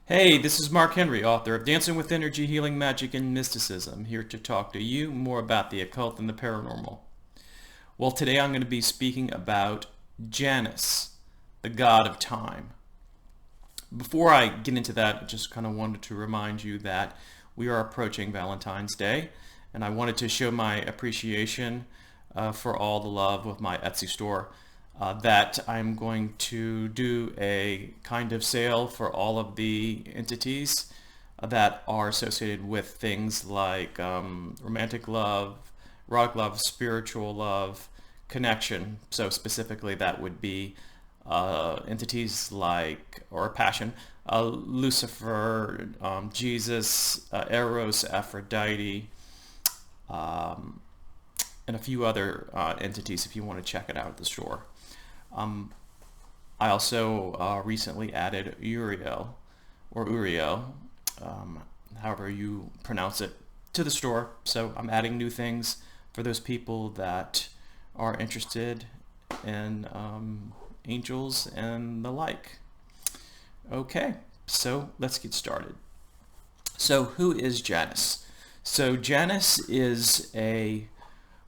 Hey, this is Mark Henry, author of Dancing with Energy, Healing Magic, and Mysticism, here to talk to you more about the occult and the paranormal. Well, today I'm going to be speaking about Janus, the god of time. Before I get into that, I just kind of wanted to remind you that we are approaching Valentine's Day, and I wanted to show my appreciation for all the love with my Etsy store. That I'm going to do a kind of sale for all of the entities that are associated with things like romantic love, erotic love, spiritual love, connection. So specifically, that would be entities like, or passion, Lucifer, Jesus, Eros, Aphrodite, um, and a few other entities if you want to check it out at the store. Um, I also recently added Uriel, or Uriel, however you pronounce it, to the store. So I'm adding new things for those people that are interested in angels and the like. Okay, so let's get started. So who is Janus? So Janus is a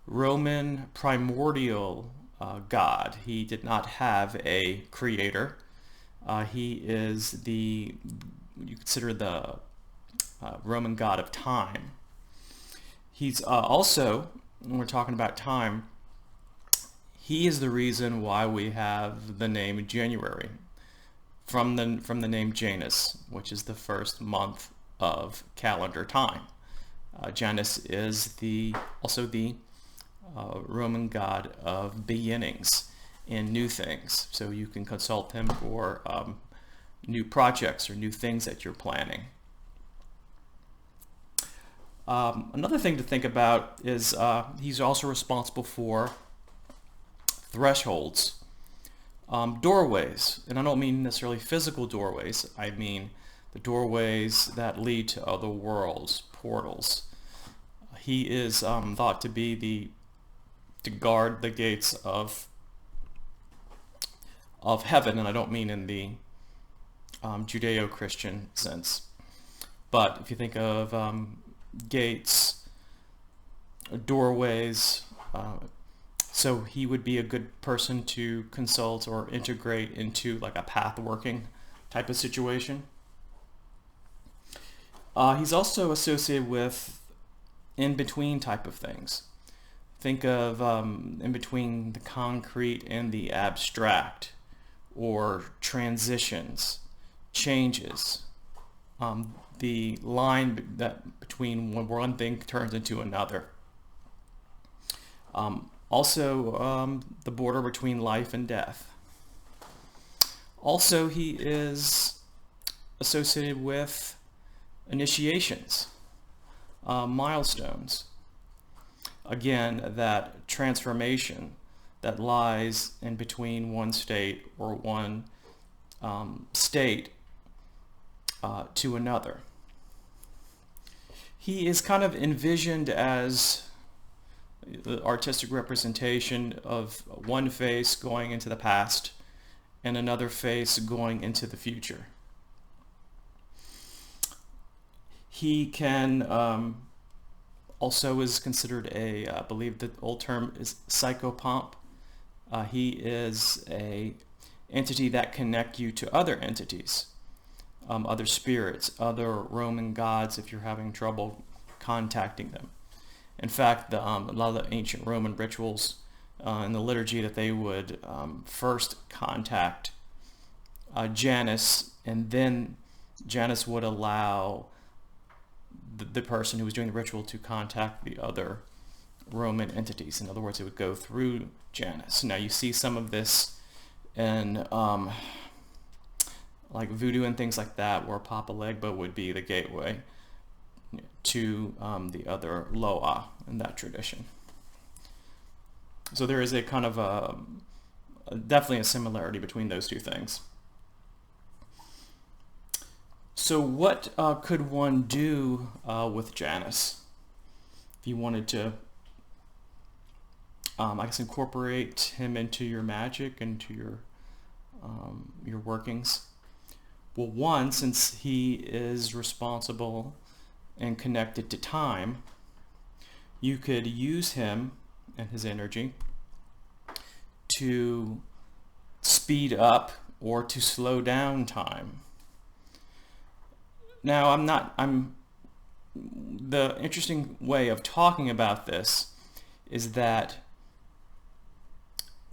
Roman primordial god. He did not have a creator. He is you consider the Roman god of time. He's also, when we're talking about time, he is the reason why we have the name January from the name Janus, which is the first month of calendar time. Janus is also the Roman god of beginnings and new things. So you can consult him for new projects or new things that you're planning. Another thing to think about is he's also responsible for thresholds, doorways. And I don't mean necessarily physical doorways. I mean the doorways that lead to other worlds, portals. He is thought to be to guard the gates of heaven, and I don't mean in the Judeo-Christian sense. But if you think of gates, doorways, so he would be a good person to consult or integrate into like a path working type of situation. He's also associated with in-between type of things. Think of in between the concrete and the abstract, or transitions, changes, the line that between when one thing turns into another. Also, the border between life and death. Also, he is associated with initiations, milestones. Again, that transformation that lies in between one state or one state to another. He is kind of envisioned as the artistic representation of one face going into the past and another face going into the future. He can also is considered I believe the old term is psychopomp. He is a entity that connect you to other entities, other spirits, other Roman gods if you're having trouble contacting them. In fact, a lot of the ancient Roman rituals in the liturgy that they would first contact Janus, and then Janus would allow the person who was doing the ritual to contact the other Roman entities. In other words, it would go through Janus. Now you see some of this in like voodoo and things like that, where Papa Legba would be the gateway to the other Loa in that tradition. So there is a kind of definitely a similarity between those two things. So what could one do with Janus if you wanted to, I guess, incorporate him into your magic, into your workings? Well, one, since he is responsible and connected to time, you could use him and his energy to speed up or to slow down time. Now, the interesting way of talking about this is that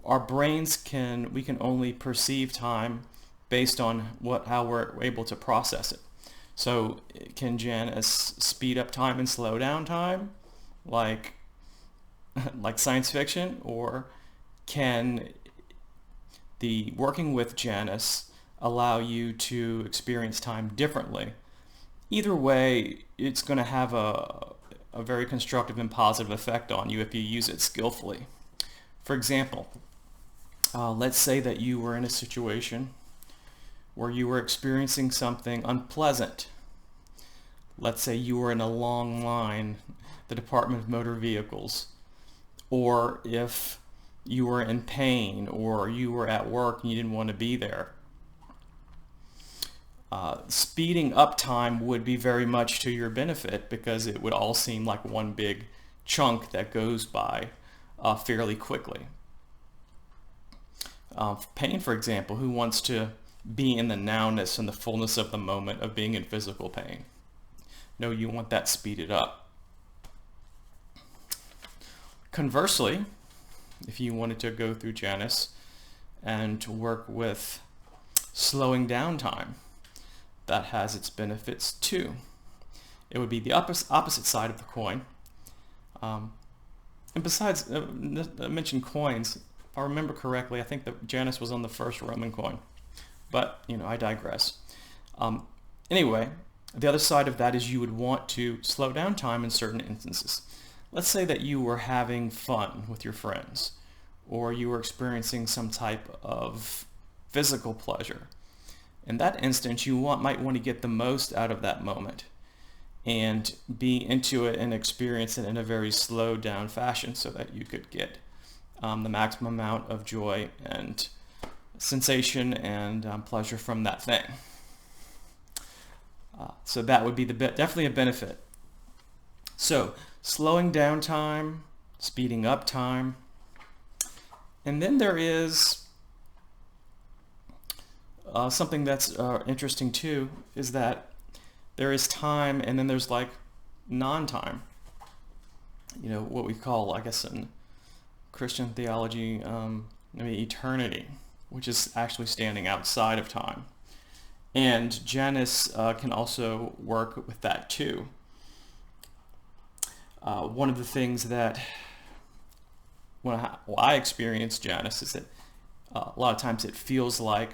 our brains we can only perceive time based on how we're able to process it. So can Janus speed up time and slow down time like science fiction, or can the working with Janus allow you to experience time differently? Either way, it's going to have a very constructive and positive effect on you if you use it skillfully. For example, let's say that you were in a situation where you were experiencing something unpleasant. Let's say you were in a long line at the Department of Motor Vehicles, or if you were in pain, or you were at work and you didn't want to be there. Speeding up time would be very much to your benefit, because it would all seem like one big chunk that goes by fairly quickly. Pain, for example, who wants to be in the nowness and the fullness of the moment of being in physical pain? No, you want that speeded up. Conversely, if you wanted to go through Janus and to work with slowing down time, that has its benefits too. It would be the opposite side of the coin. And besides, I mentioned coins. If I remember correctly, I think that Janus was on the first Roman coin. But, I digress. Anyway, the other side of that is you would want to slow down time in certain instances. Let's say that you were having fun with your friends, or you were experiencing some type of physical pleasure. In that instance, you might want to get the most out of that moment and be into it and experience it in a very slowed down fashion so that you could get the maximum amount of joy and sensation and pleasure from that thing. So that would be definitely a benefit. So slowing down time, speeding up time, and then there is something that's interesting too, is that there is time and then there's like non-time. What we call, I guess in Christian theology, eternity, which is actually standing outside of time. And Janus can also work with that too. One of the things that when I experience Janus is that a lot of times it feels like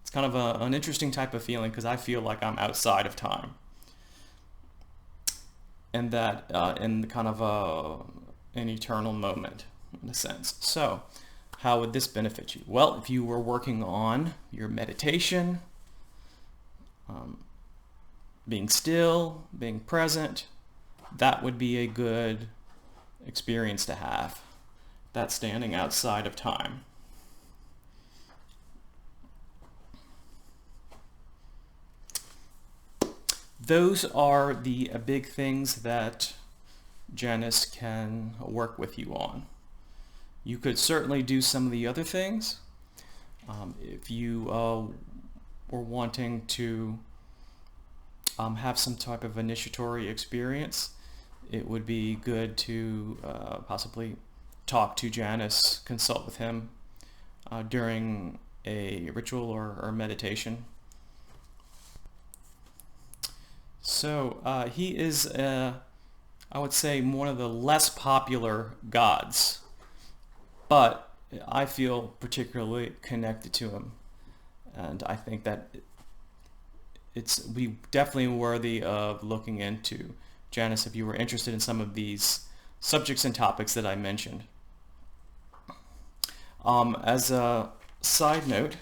it's kind of an interesting type of feeling, because I feel like I'm outside of time, and that in kind of an eternal moment in a sense. So how would this benefit you? Well, if you were working on your meditation, being still, being present, that would be a good experience to have, that standing outside of time. Those are the big things that Janus can work with you on. You could certainly do some of the other things. If you were wanting to have some type of initiatory experience, it would be good to possibly talk to Janus, consult with him during a ritual or meditation. So he is, I would say, one of the less popular gods, but I feel particularly connected to him, and I think that it's definitely worthy of looking into Janus if you were interested in some of these subjects and topics that I mentioned. As a side note,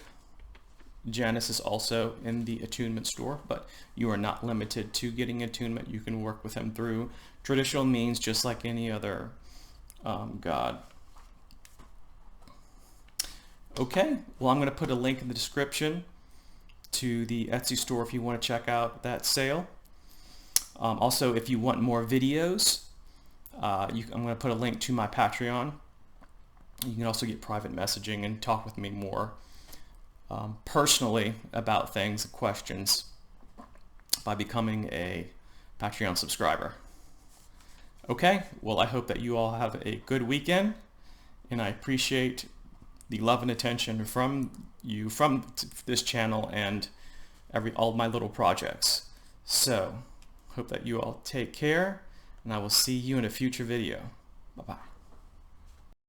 Janus is also in the attunement store, but you are not limited to getting attunement. You can work with him through traditional means just like any other god. Okay, well, I'm going to put a link in the description to the Etsy store if you want to check out that sale. Also, if you want more videos, I'm going to put a link to my Patreon. You can also get private messaging and talk with me more personally about things and questions by becoming a Patreon subscriber. Okay, well, I hope that you all have a good weekend, and I appreciate the love and attention from you, from this channel and all of my little projects. So, hope that you all take care, and I will see you in a future video. Bye-bye.